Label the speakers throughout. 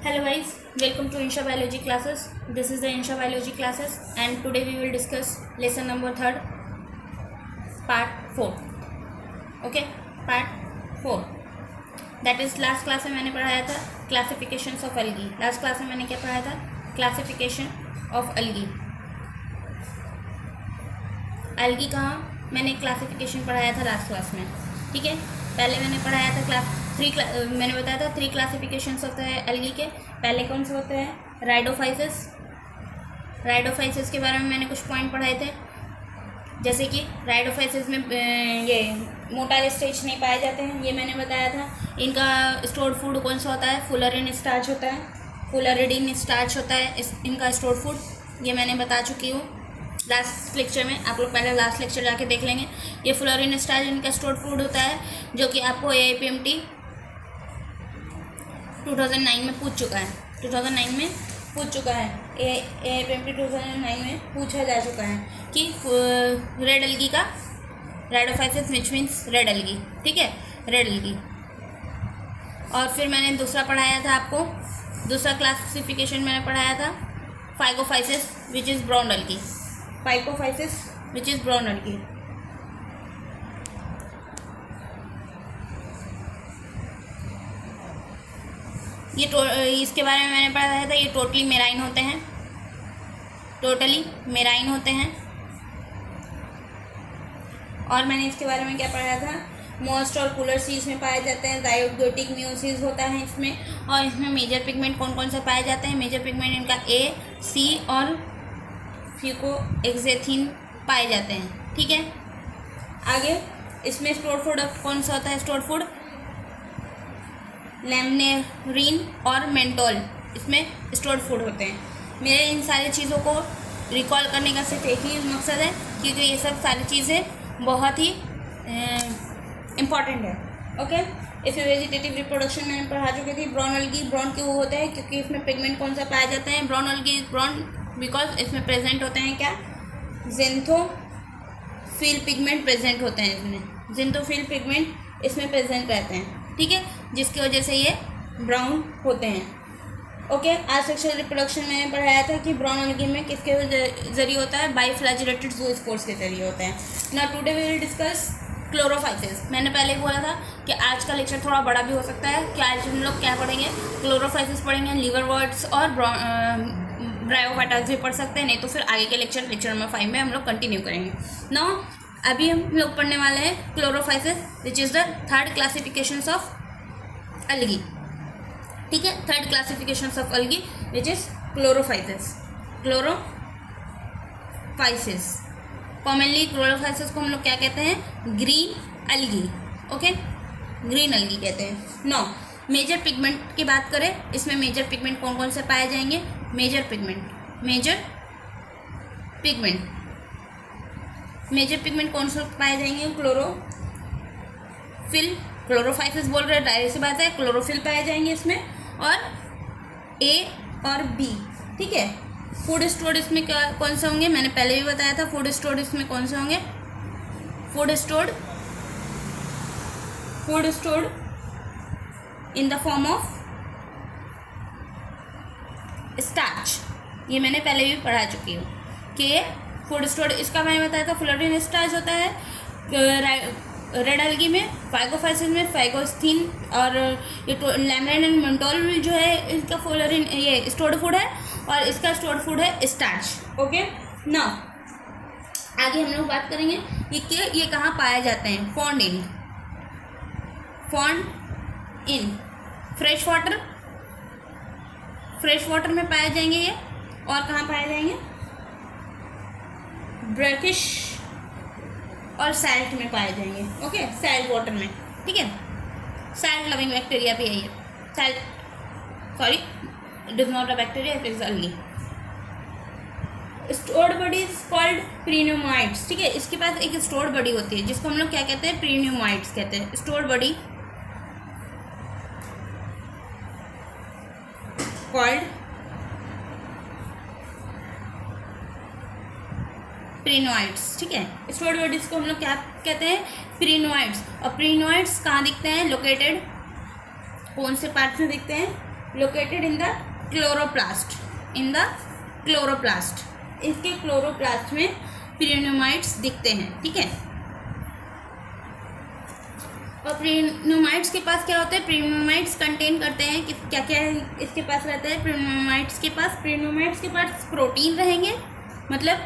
Speaker 1: Hello guys, welcome to Insha Biology classes. This is the Insha Biology classes and today we will discuss lesson number 3rd, part 4. Okay, part 4. That is last class में मैंने पढ़ाया था classifications of algae. Last class में मैंने क्या पढ़ाया था? Classification of algae. algae का मैंने classification पढ़ाया था last class में. ठीक है, पहले मैंने पढ़ाया था मैंने बताया था 3 क्लासिफिकेशंस होते हैं एल्गी के. पहले कौन से होते हैं? राइडोफाइसिस के बारे में मैंने कुछ पॉइंट पढ़ाए थे, जैसे कि राइडोफाइसिस में ये मोटार स्टेज नहीं पाए जाते हैं, ये मैंने बताया था. इनका स्टोर्ड फूड कौन सा होता है? फुलरिन स्टार्च होता है, फुलरिडीन स्टार्च होता है इनका स्टोर्ड फूड. ये मैंने बता चुकी हूँ लास्ट लेक्चर में. आप लोग पहले लास्ट लेक्चर जाके देख लेंगे. ये फुलरिन स्टार्च इनका स्टोर्ड फूड होता है, जो कि आपको AIPMT 2009 में पूछ चुका है. 2009 में पूछ चुका है. AIPMT 2009 में पूछा जा चुका है कि रेड एल्गी का राइडोफाइसिस विच मीन्स रेड एल्गी. ठीक है, रेड एल्गी. और फिर मैंने दूसरा पढ़ाया था आपको, दूसरा क्लासिफिकेशन मैंने पढ़ाया था phaeophyceae which is brown algae. Phaeophyceae which is brown algae. ये इसके बारे में मैंने पढ़ाया था. ये टोटली मेराइन होते हैं, टोटली मेराइन होते हैं. और मैंने इसके बारे में क्या पढ़ाया था? मोस्ट और कूलर सीज में पाए जाते हैं. जाइगोटिक म्यूसिस होता है इसमें. और इसमें मेजर पिगमेंट कौन कौन से पाए जाते हैं? मेजर पिगमेंट इनका A, C और फ्यूकोएक्सेथिन पाए जाते हैं. ठीक है, आगे इसमें स्टोर्ड फूड कौन सा होता है? स्टोर्ड फूड लैमनेरिन और मेंटोल इसमें स्टोर्ड फूड होते हैं. मेरे इन सारी चीज़ों को रिकॉल करने का सिर्फ एक ही मकसद है, क्योंकि ये सब सारी चीज़ें बहुत ही इम्पॉर्टेंट है. ओके, इसमें वेजिटेटिव रिप्रोडक्शन मैंने पढ़ा चुकी थी. ब्राउन एल्गी ब्राउन क्यों होता है? क्योंकि इसमें पिगमेंट कौन सा पाए जाते हैं? ब्राउन एल्गी ब्राउन बिकॉज इसमें प्रेजेंट होते हैं क्या? ज़ेंथोफिल पिगमेंट प्रेजेंट होते हैं इसमें. ज़ेंथोफिल पिगमेंट इसमें प्रेजेंट रहते हैं. ठीक है, जिसकी वजह से ये ब्राउन होते हैं. ओके, आज सेक्सुअल रिप्रोडक्शन मैंने पढ़ाया था कि ब्राउन एल्गी में किसके जरिए होता है? बाइफ्लैजिलेटेड ज़ूस्पोर्स के जरिए होते हैं. Now today we will discuss chlorophyceae. मैंने पहले ही बोला था कि आज का लेक्चर थोड़ा बड़ा भी हो सकता है, कि आज हम लोग क्या पढ़ेंगे? क्लोरोफाइसिस पढ़ेंगे, लिवरवर्ट्स और ब्रायोफाइटास भी पढ़ सकते हैं. नहीं तो फिर आगे के लेक्चर नंबर 5 में हम लोग कंटिन्यू करेंगे. नाउ अभी हम लोग पढ़ने वाले हैं chlorophyceae which is the third classifications of algae. ठीक है, third classifications of algae which is chlorophyceae. Chlorophyceae commonly chlorophyceae को हम लोग क्या कहते हैं? Green algae. Okay, green algae कहते हैं. नाउ मेजर पिगमेंट की बात करें, इसमें मेजर पिगमेंट कौन कौन से पाए जाएंगे? मेजर पिगमेंट कौन से पाए जाएंगे? क्लोरोफिल. क्लोरोफाइसिस बोल रहे हैं, डायरेक्ट सी बात है, क्लोरोफिल पाए जाएंगे इसमें. और A और B. ठीक है, फूड स्टोर्ड इसमें क्या कौन से होंगे? मैंने पहले भी बताया था. फूड स्टोर्ड इसमें कौन से होंगे? Food stored in the form of starch. ये मैंने पहले भी पढ़ा चुकी हूँ कि फूड स्टोर्ड इसका मैंने बताया था फुलरिन स्टार्च होता है. रेड एल्गी में, फाइगोफाइसिस में फाइगोस्थिन और ये लैमनिन एंड मेंटोल जो है इसका फुलरिन ये स्टोर्ड फूड है, और इसका स्टोर्ड फूड है स्टार्च. ओके, नाउ आगे हम लोग बात करेंगे ये कहाँ पाए जाते हैं? फाउंड इन फ्रेश वाटर में पाए जाएंगे ये. और कहाँ पाए जाएंगे? ब्रैकिश और सैल्ट में पाए जाएंगे. ओके, सैल्ट वाटर में. ठीक है, सैल्ट लविंग बैक्टीरिया भी है ये. Salt sorry it is not a bacteria, it is algae. Stored body is called pyrenoids. ठीक है, इसके पास एक स्टोर्ड बॉडी होती है जिसको हम लोग क्या कहते हैं? प्रीन्यूमाइट्स कहते हैं. Stored body called pyrenoids. ठीक है, स्टोर्ड बॉडीज को हम लोग क्या कहते हैं? प्रीनोइड्स. और प्रीनोइड्स कहाँ दिखते हैं? लोकेटेड कौन से पार्ट में दिखते हैं? Located in the chloroplast, in the chloroplast. इसके क्लोरोप्लास्ट में प्रियोनिमाइट्स दिखते हैं, ठीक है। और प्रियोनिमाइट्स के पास क्या होता है, प्रियोनिमाइट्स कंटेन करते हैं कि क्या क्या इसके पास रहता है प्रियोनिमाइट्स के पास प्रोटीन रहेंगे, मतलब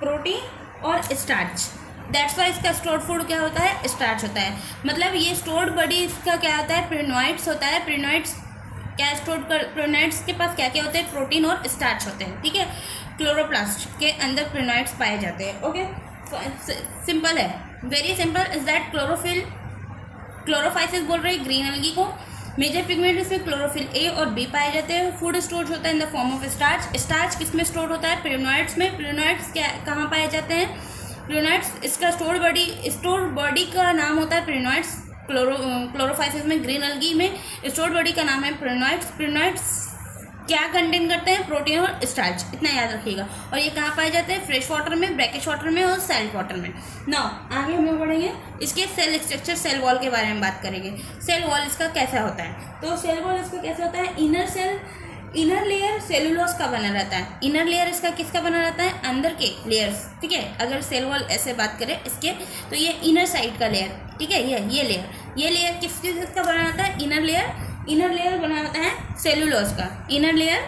Speaker 1: प्रोटीन और स्टार्च। दैट्स वाई इसका स्टोर्ड फूड क्या होता है, स्टार्च होता है। मतलब ये स्टोर्ड बॉडी इसका क्या होता है, प्रियोनिमाइट्स होता है। प्रियोनिमाइट्स क्या स्टोर कर, प्रियोनिमाइट्स के पास क्या क्या होते हैं, प्रोटीन और स्टार्च होते हैं, ठीक है। क्लोरोप्लास्ट के अंदर प्रियोनिमाइट्स पाए जाते हैं। ओके, सिंपल है, वेरी सिंपल इज दैट क्लोरोफाइसिस बोल रहे हैं ग्रीन एल्गी को। मेजर पिगमेंट इसमें क्लोरोफिल ए और बी पाए जाते हैं। फूड स्टोर होता है in the form of starch. Starch किस में स्टोर होता है, प्रियोनिमाइट्स में। प्रियोनिमाइट्स क्या कहाँ पाए जाते हैं, प्रियोनिमाइट्स इसका स्टोर बॉडी का नाम होता है प्रियोनिमाइट्स। क्लोरोफाइसिस में ग्रीन एल्गी में स्टोर बॉडी का नाम है प्रियोनिमाइट्स। प्रियोनिमाइट्स क्या कंटेन करते हैं, प्रोटीन और स्टार्च, इतना याद रखिएगा। और ये कहाँ पाए जाते हैं, फ्रेश वाटर में, ब्रैकिश वाटर में और सैल्ट वाटर में। नाउ आगे हम लोग बढ़ेंगे, इसके सेल स्ट्रक्चर, सेल वॉल के बारे में बात करेंगे। सेल वॉल इसका कैसा होता है, तो सेल वॉल इसका कैसा होता है, इनर लेयर सेलुलोज का बना रहता है। इनर लेयर इसका किसका बना रहता है, अंदर के लेयर्स, ठीक है। अगर सेल वॉल ऐसे बात करें इसके, तो ये इनर साइड का लेयर, ठीक है। ये लेयर किसका बना रहता है, इनर लेयर बना रहता है सेलुलोज का। इनर लेयर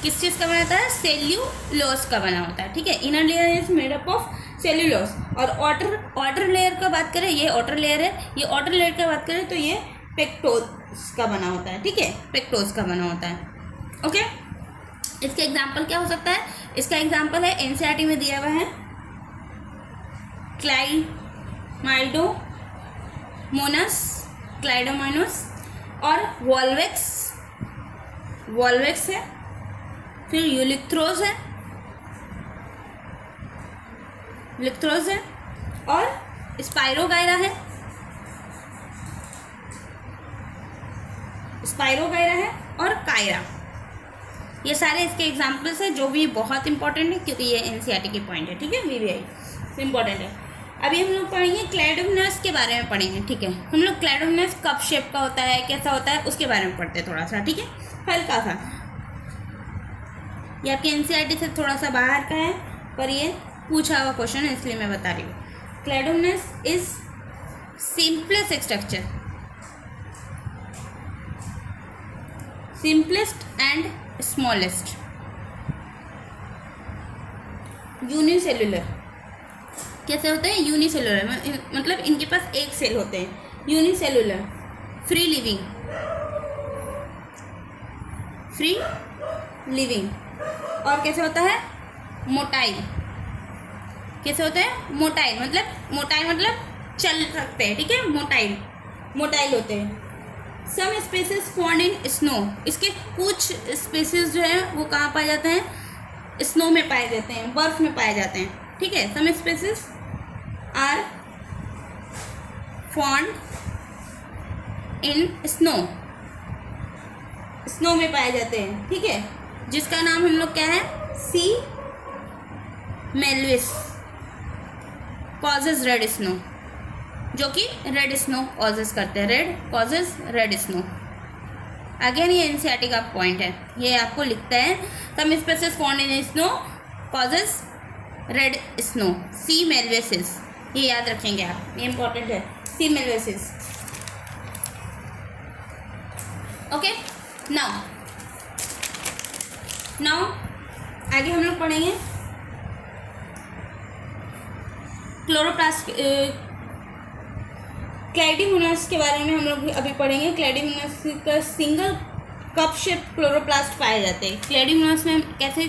Speaker 1: किस चीज़ का बना रहता है, सेल्यूलोज का बना होता है, ठीक है। Inner layer is made up of cellulose. और outer लेयर का बात करें, ये outer लेयर है। ये outer लेयर का बात करें तो ये पेक्टोज का बना होता है, ठीक है, पेक्टोज का बना होता है। ओके, इसके एग्जाम्पल क्या हो सकता है, इसका एग्जाम्पल है एनसीईआरटी में दिया हुआ है, क्लाइडोमोनास और वॉल्वेक्स है, फिर यूलिथ्रोज है और स्पाइरोगायरा है और कायरा। ये सारे इसके एग्जाम्पल्स हैं जो भी बहुत इंपॉर्टेंट है, क्योंकि ये एनसीईआरटी की पॉइंट है, ठीक है, वीवीआई इंपॉर्टेंट है। अभी हम लोग पढ़ेंगे क्लाइडोमोनास के बारे में पढ़ेंगे, ठीक है। हम लोग क्लाइडोमोनास कप शेप का होता है, कैसा होता है, उसके बारे में पढ़ते हैं थोड़ा सा, ठीक है, हल्का सा। ये आपके एनसीईआरटी से थोड़ा सा बाहर का है, पर ये पूछा हुआ क्वेश्चन है, इसलिए मैं बता रही हूँ। Chlamydomonas is simplest and smallest unicellular. कैसे होते हैं, यूनिसेलुलर, मतलब इनके पास एक सेल होते हैं। Unicellular, free living. और कैसे होता है, मोटाइल। कैसे होते हैं, मोटाइल मतलब चल सकते हैं, ठीक है, मोटाइल होते हैं। सम स्पेसीज फाउंड इन स्नो। इसके कुछ स्पेसीज जो है वो कहाँ पाए जाते हैं, स्नो में पाए जाते हैं, बर्फ में पाए जाते हैं, ठीक है। Some species are found in snow में पाए जाते हैं, ठीक है, जिसका नाम हम लोग क्या है, C nivalis causes red snow, जो कि रेड स्नो कॉजेज करते हैं, रेड स्नो। अगेन ये एनसीईआरटी का पॉइंट है, ये आपको लिखता है, some species found in snow causes red snow, C nivalis, ये याद रखेंगे आप, ये इंपॉर्टेंट है, सी मेल्विस। ओके, नाउ आगे हम लोग पढ़ेंगे क्लोरोप्लास्ट, क्लाइडोमोनास के बारे में हम लोग अभी पढ़ेंगे। क्लाइडोमोनास का सिंगल कप शेप क्लोरोप्लास्ट पाए जाते हैं। क्लाइडोमोनास में कैसे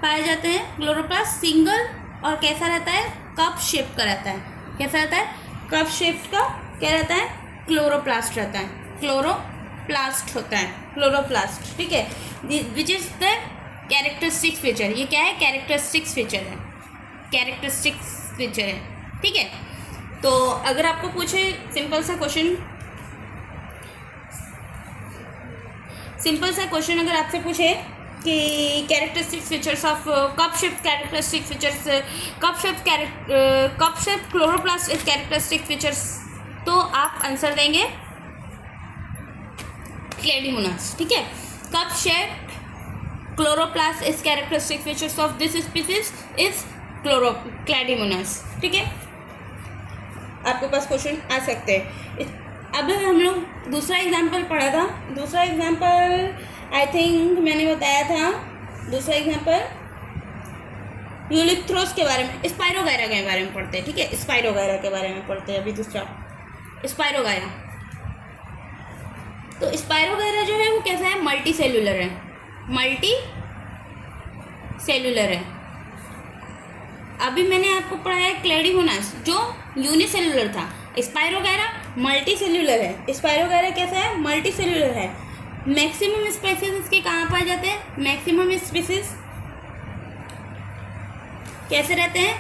Speaker 1: पाए जाते हैं, क्लोरोप्लास्ट सिंगल और कैसा रहता है, कप शेप का रहता है। कैसा रहता है, कप शेप का क्या रहता है, क्लोरोप्लास्ट रहता है, क्लोरोप्लास्ट होता है, क्लोरोप्लास्ट, ठीक है, विच इज़ द कैरेक्टरिस्टिक्स फीचर। ये क्या है, कैरेक्टरिस्टिक्स फीचर है, ठीक है। तो अगर आपको पूछे सिंपल सा क्वेश्चन अगर आपसे पूछे कि characteristic features of cup shape chloroplast is characteristic features, तो आप आंसर देंगे क्लेडिमोनास, ठीक है। Cup shape chloroplast is characteristic features of this species is Chlamydomonas, ठीक है। आपके पास क्वेश्चन आ सकते हैं। अब हम लोग दूसरा एग्जाम्पल पढ़ा था। दूसरा एग्जाम्पल आई थिंक मैंने बताया था। दूसरा एग्जाम्पल यूलिथ्रोस के बारे में, स्पाइरोगायरा के बारे में पढ़ते हैं, ठीक है। स्पाइरोगायरा के बारे में पढ़ते हैं अभी। दूसरा स्पाइरोगायरा, तो स्पाइरोगायरा जो है वो कैसा है, मल्टी सेलुलर है, मल्टी सेलुलर है। अभी मैंने आपको पढ़ाया क्लेडिमोनास जो यूनिसेलुलर था। स्पाइरोगायरा मल्टी सेलुलर है। स्पाइरोगायरा कैसा है, मल्टी सेलुलर है। मैक्सिमम स्पीसीज इसके कहाँ पाए जाते हैं, मैक्सिमम स्पीसीज कैसे रहते हैं,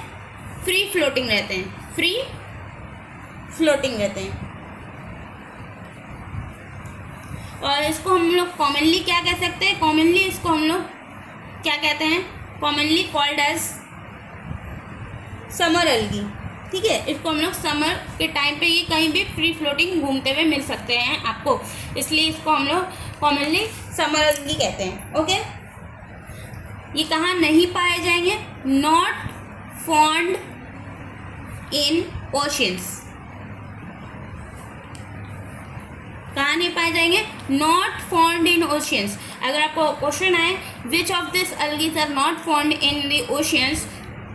Speaker 1: फ्री फ्लोटिंग रहते हैं, फ्री फ्लोटिंग रहते हैं। और इसको हम लोग कॉमनली क्या कह सकते हैं, कॉमनली इसको हम लोग क्या कहते हैं, commonly called as summer algae, ठीक है। इसको हम लोग समर के टाइम पे ये कहीं भी फ्री फ्लोटिंग घूमते हुए मिल सकते हैं आपको, इसलिए इसको हम लोग कॉमनली समर एल्गी कहते हैं, ओके। ये कहाँ नहीं पाए जाएंगे, नॉट फाउंड इन ओशियंस। कहाँ नहीं पाए जाएंगे, नॉट फाउंड इन ओशियंस। अगर आपको क्वेश्चन आए which of this algaes are not found in the oceans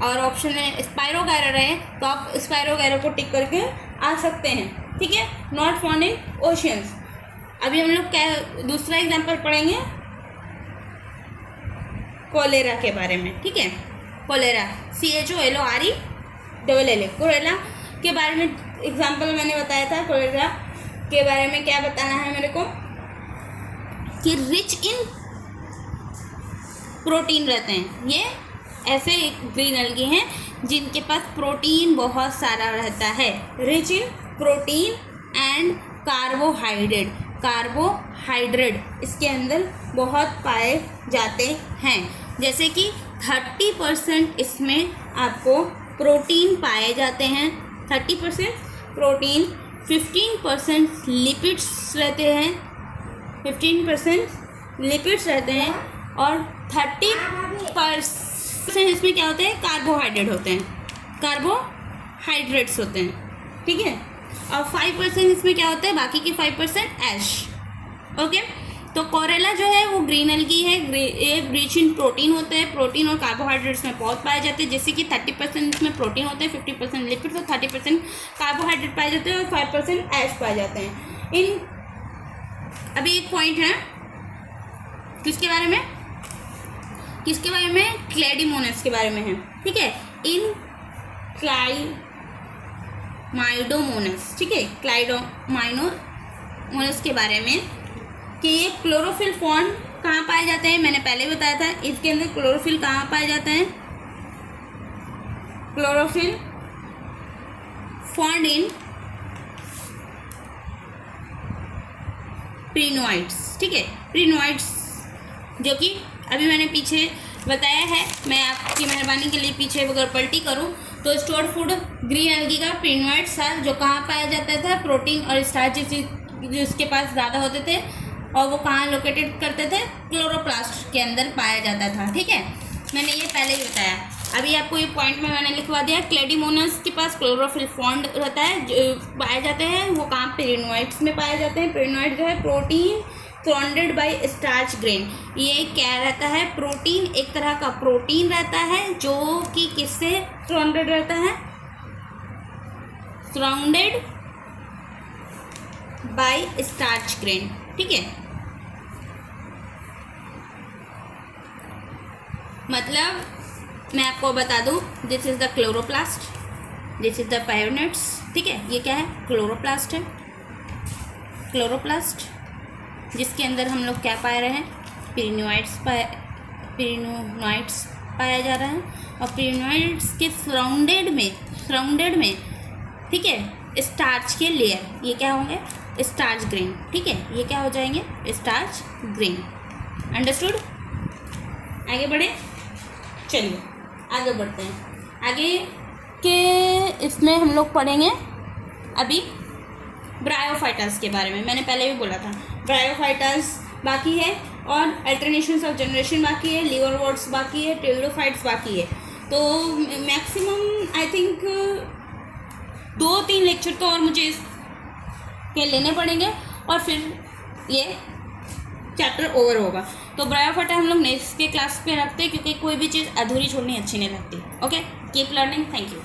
Speaker 1: और ऑप्शन में स्पाइरोगायरा रहे तो आप स्पाइरोगायरा को टिक करके आ सकते हैं, ठीक है। Not found in oceans. अभी हम लोग क्या दूसरा एग्जांपल पढ़ेंगे कोलेरा के बारे में, ठीक है। कोलेरा CHOLORELLA, कोलेरा के बारे में एग्जांपल मैंने बताया था। कोलेरा के बारे में क्या बताना है मेरे को कि रिच इन प्रोटीन रहते हैं। ये ऐसे ग्रीन एल्गी हैं जिनके पास प्रोटीन बहुत सारा रहता है, rich in protein and carbohydrate. Carbohydrate इसके अंदर बहुत पाए जाते हैं, जैसे कि 30% इसमें आपको प्रोटीन पाए जाते हैं, 30% प्रोटीन, 15% लिपिड्स रहते हैं, 15% लिपिड्स रहते हैं और 30% इसमें क्या होते हैं, कार्बोहाइड्रेट होते हैं, कार्बोहाइड्रेट्स होते हैं, ठीक है। और 5% इसमें क्या होता है, बाकी के 5% ऐश, ओके। तो कोरेला जो है वो ग्रीन एल्गी है, ये रिच इन प्रोटीन होते हैं, प्रोटीन और कार्बोहाइड्रेट्स में बहुत पाए जाते हैं, जैसे कि 30% इसमें प्रोटीन होते हैं, 50% लिपिड्स और 30% कार्बोहाइड्रेट पाए जाते हैं और 5% ऐश पाए जाते हैं। इन अभी एक पॉइंट है किसके बारे में, क्लेडिमोनास के बारे में है, ठीक है। इन क्लाइमाइडोमोनास, ठीक है, क्लाइडोमाइडोमोनास के बारे में कि ये क्लोरोफिल फॉर्म कहाँ पाए जाते हैं, मैंने पहले बताया था। इसके अंदर क्लोरोफिल कहाँ पाए जाते हैं, क्लोरोफिल फाउंड इन प्रीनोइड्स, ठीक है। प्रीनोइड्स जो कि अभी मैंने पीछे बताया है, मैं आपकी मेहरबानी के लिए पीछे अगर पलटी करूं तो स्टोर्ड फूड ग्रीन एल्गी का प्रीनोइड्स था जो कहाँ पाया जाता था, प्रोटीन और स्टार्च जिसके पास ज़्यादा होते थे और वो कहाँ लोकेटेड करते थे, क्लोरोप्लास्ट के अंदर पाया जाता था, ठीक है। मैंने ये पहले ही बताया। अभी आपको ये पॉइंट में मैंने लिखवा दिया, क्लेडिमोनास के पास क्लोरोफिल फॉन्ड रहता है जो पाए जाते हैं, वो कहाँ प्रीनोइड्स में पाए जाते हैं। प्रीनोइड जो है protein surrounded by starch grain. ये क्या रहता है, प्रोटीन, एक तरह का प्रोटीन रहता है जो कि किससे सराउंडेड रहता है, सराउंडेड बाय स्टार्च ग्रेन, ठीक है। मतलब मैं आपको बता दूं, this is the chloroplast, this is the pyrenoids, ठीक है। ये क्या है, क्लोरोप्लास्ट है, क्लोरोप्लास्ट जिसके अंदर हम लोग क्या पाए रहे हैं, प्रीनोइड्स पाया जा रहा है और प्रीनोइड्स के सराउंडेड में ठीक है स्टार्च के लेयर, ये क्या होंगे, स्टार्च ग्रेन, ठीक है। ये क्या हो जाएंगे, स्टार्च ग्रेन। अंडरस्टूड। आगे बढ़े, चलिए आगे बढ़ते हैं। आगे के इसमें हम लोग पढ़ेंगे अभी ब्रायोफाइटस के बारे में। मैंने पहले भी बोला था ब्रायोफाइटास बाकी है और अल्टरनेशंस ऑफ जनरेशन बाकी है, लिवरवर्ट्स बाकी है, टेरिडोफाइट्स बाकी है। तो मैक्सिमम आई थिंक 2-3 लेक्चर तो और मुझे इसके लेने पड़ेंगे और फिर ये चैप्टर ओवर होगा। तो ब्रायोफाइटा हम लोग नेक्स्ट के क्लास पे रखते हैं, क्योंकि कोई भी चीज़ अधूरी छोड़नी अच्छी नहीं लगती। Okay, keep learning, thank you.